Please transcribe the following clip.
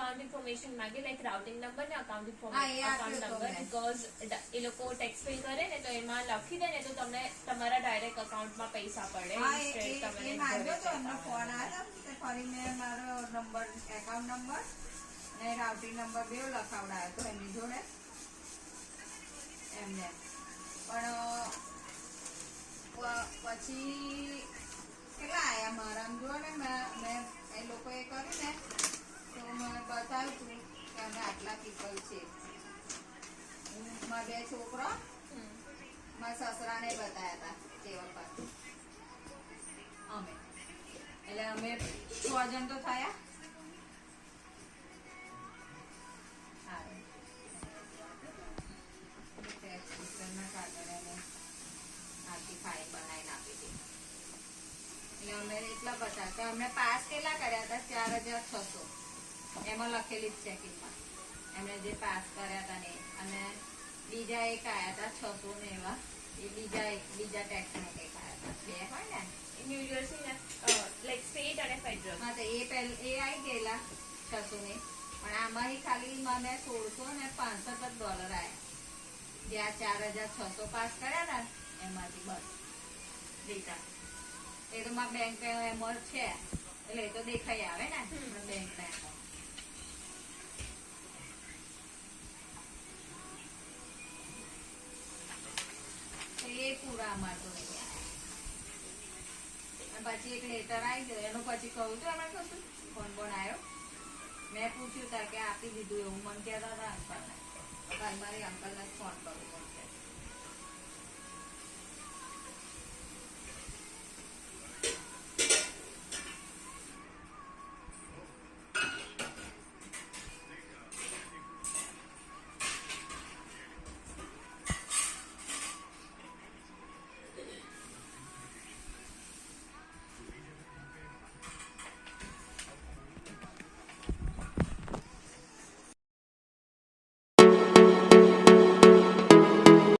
Account information માંગે, like routing number ને account હા, એ અકાઉન્ટ આપ્યો તો નંબર, મેં. બીકોઝ એ લોકો ટેક્સ પે કરે ને તો એમાં લખી દે ને તો તમને તમારા ડાયરેક્ટ અકાઉન્ટમાં પૈસા પડે. હા, Instead એ તમને માંગ્યો ઘરે તો એમનો check ફોન આવવાનો. આવ્યો તો ફરી મેં મારો નંબર, એકાઉન્ટ નંબર ને રાઉટિંગ નંબર બેવ લખાવડાયો તો એમની જોડે એમને. પણ પછી કેટલા આયા મારા જો ને મેં એ લોકોએ કર્યું ને તો મને બતાવ્યું હતું કે અમે આટલા પીપલ છે. મારા 2 છોકરા, મારા સસરાને બતાવ્યા હતા તે વખત અમે. એટલે અમે 6 જણ તો થયા. અમે એટલા બધા તો અમે પાસ કેટલા કર્યા હતા? 4600 એમાં લખેલી જ ચેકિંગમાં એમને જે પાસ કર્યા હતા ને. અને બીજા એક આયા હતા 600 ને એવા, એ બીજા ટેક્સમાં કંઈક આયા હતા. 2 હોય ને ન્યૂ જર્સી ને લાઈક સ્ટેટ અને ફેડરલ. હા, તો એ આવી ગયેલા 600 ને. પણ આમાંથી ખાલી મને 1665 જ $. જે આ 4600 પાસ કર્યા હતા એમાંથી બસ ડેટા. એ તો મારા બેંક એમાં છે એટલે એ તો દેખાઈ આવે ને બેંક ના એકાઉન્ટ. એ પૂરા અમાર તો નહીં આવ્યા. પછી એક લેટર આવી ગયો એનું પછી કહું છું એમાં કશું ફોન આવ્યો. મેં પૂછ્યું તા કે આપી દીધું એવું મને કહેતા હતા અંકલ ને. મારી અંકલ ને ફોન કરવો પડશે.